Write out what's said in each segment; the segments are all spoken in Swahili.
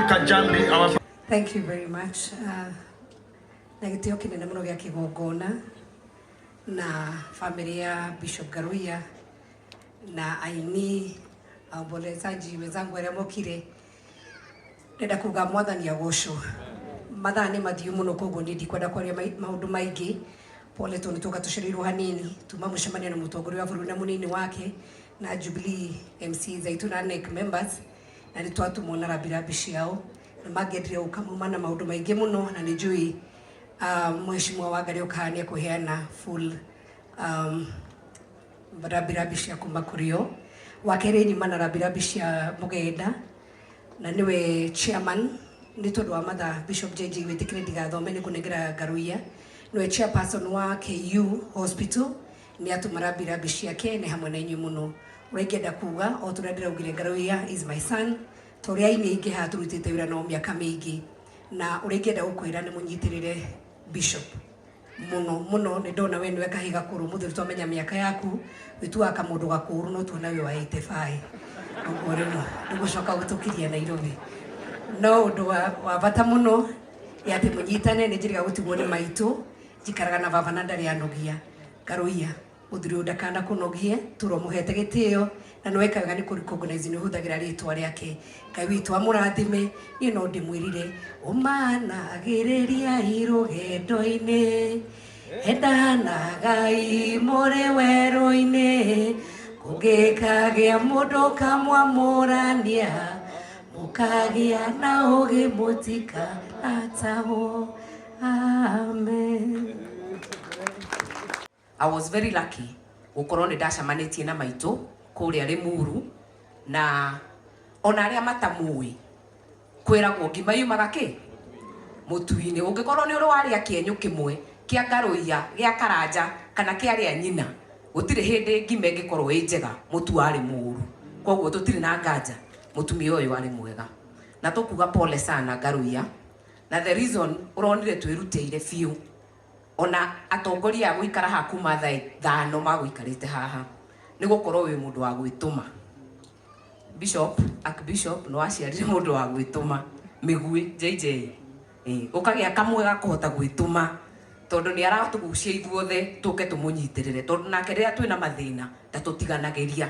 Kajambi, our... Thank you very much. Nagitio kinene muno gya kigongona na familia Bishop Ngaruiya na aini ombolezaji wenzangu arĩa mokire ndenda kuga mwathani agocwo mathaa nĩ mathiũ mũno koguo nĩ ndikwenda kwaria maũndũ maingĩ pole tondũ tũgatucereirwo hanini tuma mũcemanio na mũtongoria wa bũrũri na mũnini wake na Jubilee MC Zaituna NEC members na nĩ twatumwo na rambirambi ciao na mangĩendire gũkamuma na maũndũ maingĩ mũno na nĩ njũĩ mheshimiwa wa Ngaruiya ũkahania kũheana full rambirambi cia kuma kũrĩ o wakerĩ nyuma na rambirambi cia mũgenda na niwe chairman nĩ tondũ wa mathaa Bishop JJ wĩtĩkĩre ndigathome nĩ kũnengera Ngaruiya niwe chairperson wa KU hospital nĩ atũma rambirambi ciake nĩ hamwe na inyuĩ mũno ũrĩngĩenda kuga o tũrĩa ndĩraugire Ngaruiya is my son tũrĩa aini ingĩ haha tũrutĩte wĩra no mĩaka mĩingĩ na ũrĩngĩenda gũkwĩra nĩ mũnyitĩrĩre Bishop muno nĩ ndona we nĩwe kahiga kũrũ mũthuri twamenya mĩaka yaku wĩtuaga kamũndũ gakũrũ no tuona we wa 85 ũguo rĩu ndũgũcoka gũtũkiria Nairobi no ũndũ wa bata mũno nĩ atĩ mũnyitane nĩ njĩrĩga gũtigwo nĩ maitũ njikaraga na baba na ndarĩ anogia Ngaruiya mũthuri ũyũ ndakana kũnogie tũromũhete gĩtĩo na nĩweka wega nĩ kũrecognize nĩ ũhũthagĩra rĩtwa rĩake Ngai witũ amũrathime niĩ no ndĩmwĩrire ũmanagĩrĩria rũgendo-inĩ endanaga mũrĩ werũ-inĩ kũngĩkagĩa mũndũ kamwamũrania mũkagĩa na ũgĩ mũtikanatahwo amen. I was very lucky gukorwo nĩ ndacamanĩtie na maitũ kũrĩa Limuru na ona arĩa matamũĩ kwĩragwo ngima yumaga kĩ mũtu-inĩ ũngĩkorwo nĩ ũrĩ warĩa kĩenyũ kĩmwe kĩa Ngaruiya gĩa Karanja kana kĩa arĩa nyina gũtirĩ hĩndĩ ngima ĩngĩkorwo ĩ njega mũtu warĩ mũru koguo tũtirĩ na nganja mũtumia ũyũ warĩ mwega na tũkuga pole sana Ngaruiya na the reason ũronire twĩrutĩire biũ ona atongoria gũikara haha kuma thaa 5 magũikarĩte haha nĩ gũkorwo wĩ mũndũ wa gwĩtũma Bishop Archbishop no aciarire mũndũ wa gwĩtũma mĩgui JJ ũkagĩa kamwega kũhota gwĩtũma tondũ nĩ aratũgucia ithuothe tũke tũmũnyitĩrĩre tondũ nake rĩrĩa twĩna mathĩna ndatũtiganagĩria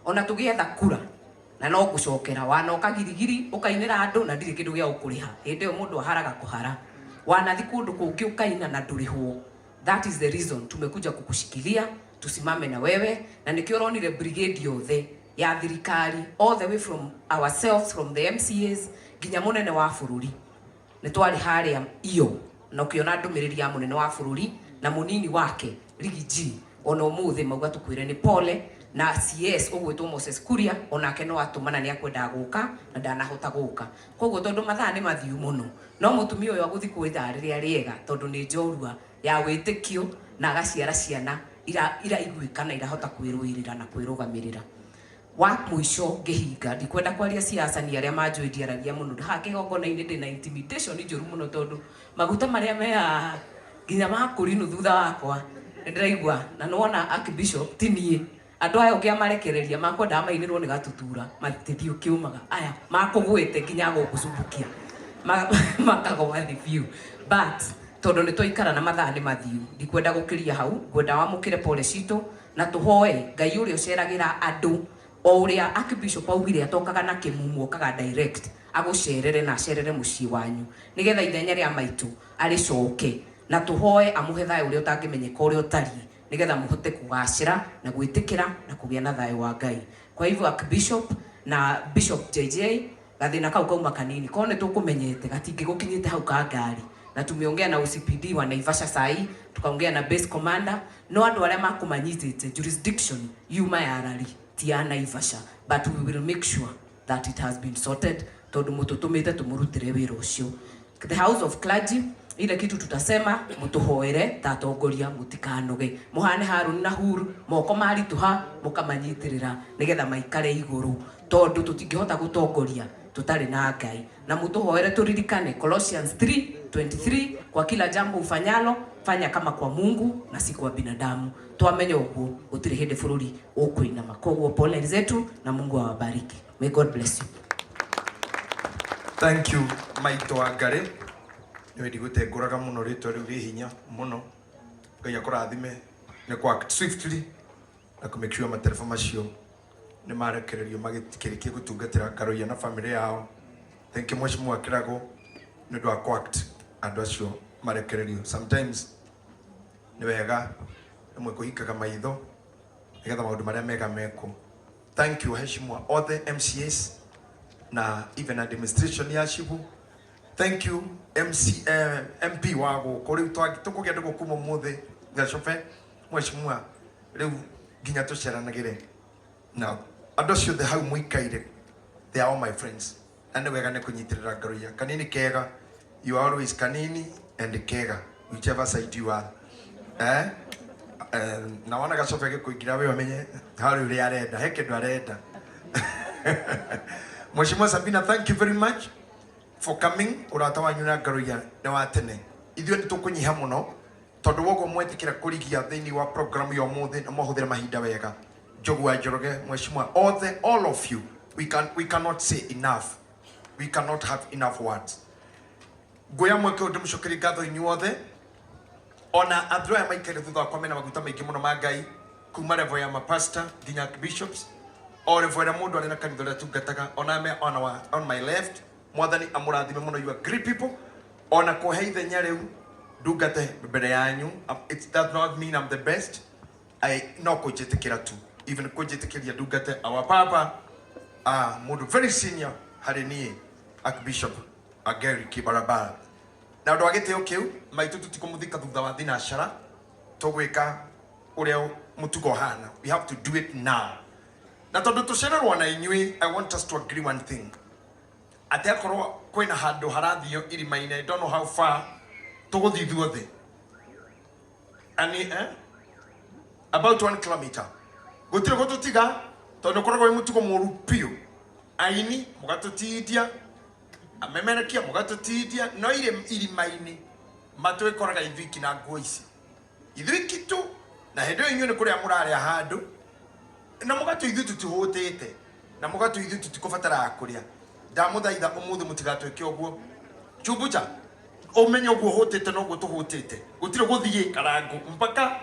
ona tũgĩetha kura na no gũcokera wanoka girigiri ũkainĩra andũ na ndirĩ kĩndũ gĩa gũkũrĩha hĩndĩ ĩyo mũndũ aharaga kũhara wanathi kũndũ kũngĩ ũkaina na ndũrĩhwo that is the reason tumekuja kukushikilia tusimame na wewe na nikio ronire brigade yothe ya thirikari all the way from ourselves from the MCAs nginya munene wa bũrũri nĩ twari harĩa iyo na ukiona ndũmĩrĩri ya munene wa bũrũri na munini wake Rigiji ona ũmũthĩ mauga tũkwĩre nĩ pole na CS ũgwĩtwo Moses Kuria onake no atũmana nĩ akwenda gũka na ndanahota gũka koguo tondũ mathaa nĩ mathiũ mũno no mũtumia ũyũ agũthi kwĩtha rĩrĩa rĩega tondũ nĩ njorua ya wĩtĩkio na agaciara ciana iraiguĩka na irahota kwĩrũĩrĩra na kwĩrũgamĩrĩra wa mũico ngĩhinga ndikwenda kwaria siasa ni arĩa manjũĩ ndiaragia mũno ha kĩgongona-inĩ ndĩ na intimidation njũru mũno tondũ maguta marĩa me nginya makũrinũ thutha wakwa ndĩraigua na nona Archbishop tinie andũ aya ũngĩ amarekereria makwenda mainĩrwo nĩ gatutura matithio kiumaga aya makũgwĩte nginya gũkũcumbukia makagwa thĩ biũ but tondũ nĩ twaikara na mathaa nĩ mathiũ ndikwenda gũkĩria hau ngwenda wamũkĩre pole citũ na tũhoe Ngai ũrĩa ũceragĩra andũ o ũrĩa Archbishop augire atokaga na kĩmumu okaga direct agũcerere na acerere mũciĩ wanyu nĩgetha ithenya rĩa maitũ arĩcoke na tũhoe amũhe thayũ ũrĩa ũtangĩmenyeka ũrĩa ũtariĩ nĩgetha mũhote kũgacĩra na gwĩtĩkĩra na kũgĩa na thayũ wa Ngai kwa hivyo Archbishop na Bishop JJ gathĩna kau kauma kanini korwo nĩ tũkũmenyete gatingĩgũkinyĩte hau ka ngari na tumeongea na OCPD wa Naivasha sai tukaongea na base commander no andũ arĩa makũmanyitĩte jurisdiction yuma ya Arari ti ya Naivasha but we will make sure that it has been sorted tondũ mũtũtũmĩte tũmũrutĩre wĩra ũcio the house of clergy ile kitu tutasema mũtũhoere ta atongoria mũtikanoge mũhane Harun na Hur moko mari tuha mũkamanyitĩrĩra nĩgetha maikare igũrũ tondũ tũtingĩhota gũtongoria tutarĩ na Ngai na mũtũhoere turirikane Colossians 3:23 kwa kila jambo ufanyalo fanya kama kwa Mungu na si kwa binadamu twamenye ũguo gũtirĩ hĩndĩ bũrũri ũkũinama koguo pole zetu na Mungu awabariki. May God bless you. Thank you, Maito Agare. Niwe digute nguraga muno ritwa riu ri hinya muno. Ngai akurathime ne kwa act swiftly na ku make sure materefo macio ni marekererio magikirikie gutungatira Ngaruiya na family yao. Thank you Mheshimiwa Kirago ni ndo kwa act andu acio marekererio. Sometimes ni wega mwe kuhikaga maitho nigetha maundu maria mega meko. Thank you Mheshimiwa all the MCAs na even administration ya Shibu. Thank you MP wago kuri tukugia ndugu kuma muthe gashofe Mheshimiwa riu ginya tuceranagire na andu acio the how muikaire they are all my friends and wega ne kunyitirira Ngaruiya kanini kega you are always kanini and kega whichever side you are na wana gashofe gikuingira we wamenye hari uri arenda heke ndu arenda Mheshimiwa Sabina, thank you very much for coming. Urata wanyu na Ngaruiya na watene. Ithuĩ nĩ tũkũnyiha mũno tondũ woguo mwetikira kũrigia thĩinĩ wa program ya ũmũthĩ na mũhũthĩre mahinda wega. Njogua Njoroge, Mheshimiwa, all of you, we cannot say enough. We cannot have enough words. Ngoya mweke ũndũ mũcokeri ngatho inyuothe. Ona andũ aya maikare thutha wakwa mena maguta maingĩ mũno ma Ngai kuma level ya mapastor nginya bishops. Or if we're mundu arena kanitha ria tungataga on my left mwathani amurathime muno you are great people ona kuhe ithenya riu ndungate mbere yanyu. It does not mean I'm the best. I no kujitikira tu even kujitikiria ndungate our papa mundu very senior hari nie Archbishop Ageri Kibarabara na ndo agiteo kiu maitu tutikomuthika thutha wa thinashara tugwika uria mutugo hana. We have to do it now. Na tondu tucererwo na inyui, I want us to agree one thing. Ati akorwo kwina handu harathio irima-ini, I don't know how far tuguthi ithuothe. Ani about 1 kilometer. Gutire gututiga tondu koragwo wi mutugo muru piu. Aini mugatutitia, amemerekia mugatutitia, no irima-ini matwe koraga ithiki na nguo ici. Ithiki tu na hendo inyui ni kuria murare handu. Na mugatu ithu tutihutite na mugatu ithu tutikubatara kuria ndamuthaitha umuthi mutigatweke uguo chumbucha umenye uguo hutite no gutuhutite gutire guthie karangu mpaka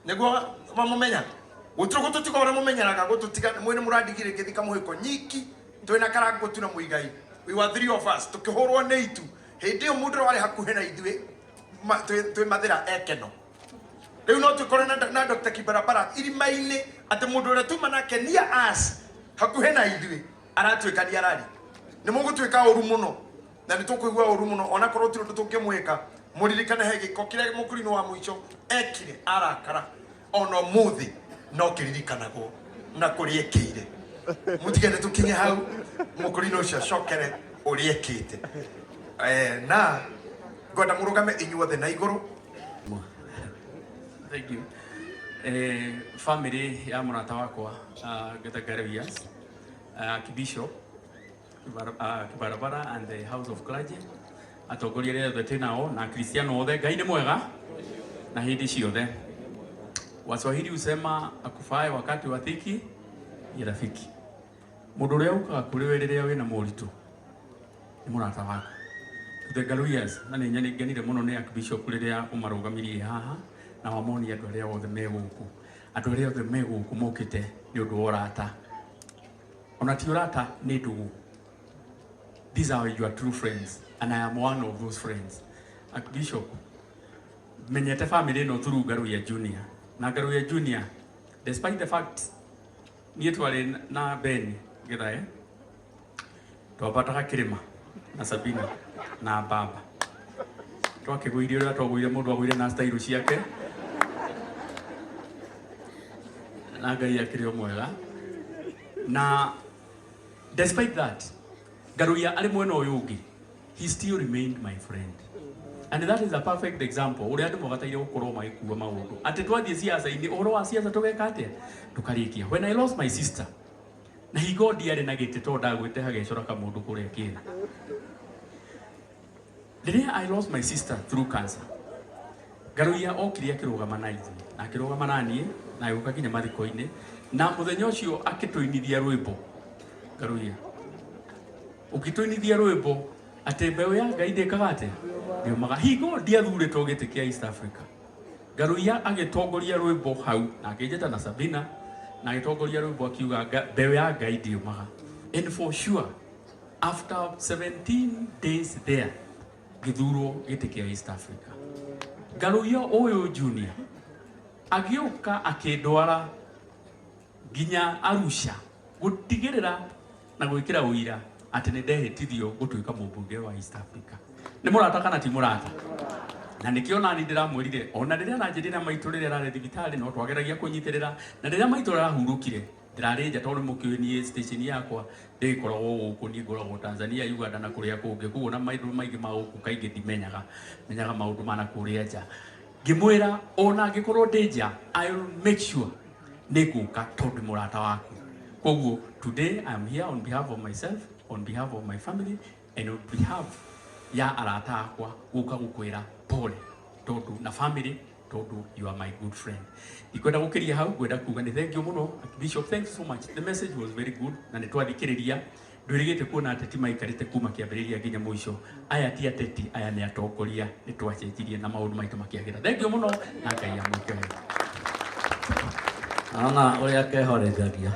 neguo mamumenya gutire gututikora mumenyeraga gututiga mwene muradigire githika muhiko nyiki twina karangu tuna muigai we were 3 of us tukihorwo ne itu hindi mundu wari hakuhe na ithwe twi mathira ekeno. Riu no tukore na Dr. Kibarabara irima-ini ati mundu uria tuma nake nia as hakuhe na ithwe aratwikania rari ni mugutwika uru muno na ni tukuigua uru muno ona korwo ti undu tungimwika muririkane he giko kiria mukurino wa mwicho ekire arakara ono muthi no kiririkanagwo na kuriekire mutigende tukinye hau mukurino ucio cokere uriekite na ngoda murugame inyuothe na iguru. Thank you. Family ya murata wakwa Ngaruiya, Archbishop Kibarabara and the House of Clergy, Atongoria ria twinao na Kristiano othe Ngai ni mwega na hindi ciothe. Waswahili husema akufae wakati wa dhiki ni rafiki. Mundu uria ukaga kuri we riria wina muritu ni murata wako. The Ngaruiya na ni ngenire muno ni Archbishop riria umarugamirie haha na wamoni andu aria othe meguku andu aria othe meguku mokite ni undu orata ona ti orata ni ndugu. These are your true friends and I am one of those friends. Archbishop menyete family no through Ngaruiya Junior na Ngaruiya Junior despite the fact ni twari na Ben githae twapata kirima na Sabina na baba twakiguirie uria twagwire mundu agwire na style ciake na Ngai akiri mwega na despite that Ngaruiya ali mwena uyu ungi he still remained my friend and that is a perfect example uria andu mabataire gukorwo magikuwa maundu ati twathie siasa-ini uhoro wa siasa tugeka atia tukarikia. When I lost my sister na higo ndiari na gite to ndagwite hagecora kamundu kuria kina riria I lost my sister through cancer Ngaruiya okiri akirugama na ithu na akirugama na nie na yuka kinya mathiko-ini na muthenya ucio akituinithia rwimbo Ngaruiya ukitwinithia rwimbo ati mbeu ya Ngai ndikaga ati ndiumaga hingo ndiathurĩtwo gĩtĩ kĩa East Africa. Ngaruiya agĩtongoria rwimbo hau na akĩnjĩta na Sabina na agĩtongoria rwimbo akiuga mbeu ya Ngai ndiumaga. And for sure after 17 days there gĩthurwo gĩtĩ kĩa East Africa. Ngaruiya ũyũ junior agĩũka akĩndwara nginya Arusha gũtigĩrĩra na gwĩkĩra ũira atĩ nĩ ndehĩtithio gũtuĩka mũmbunge wa East Africa. Nĩ mũrata kana ti mũrata? Na nĩkĩo nani ndĩramwĩrire ona rĩrĩa aranjĩrĩra maitũ rĩrĩa ararĩ thibitarĩ no twageragia kũnyitĩrĩra, na rĩrĩa maitũ arahurũkire ndĩrarĩ nja tondũ mũkĩũĩ niĩ station yakwa ndĩkoragwo gũkũ, niĩ ngoragwo Tanzania, Uganda na kũrĩa kũngĩ, koguo na maitũ maingĩ ma gũkũ kaingĩ ndimenyaga maũndũ ma na kũrĩa nja. Ngĩmwĩra ona angĩkorwo ndĩ nja I will make sure nĩ ngũka tondũ mũrata waku. Koguo today I am here on behalf of myself, on behalf of my family and on behalf ya arata akwa gũka gũkwĩra pole tondu na family tondu you are my good friend. Ikwenda gũkĩria hau ngwenda kuga nĩ thank you mũno Bishop, thanks so much, the message was very good na nĩ twathikĩrĩria ndwĩrĩgĩte kuona ateti maikarĩte kuma kĩambĩrĩria nginya mũico. Aya ti ateti, aya nĩ atongoria, nĩ twacenjirie na maũndũ maitũ makĩagĩra. Thank you mũno na Ngai amwĩke wega. Ana ũrĩa kehorethagia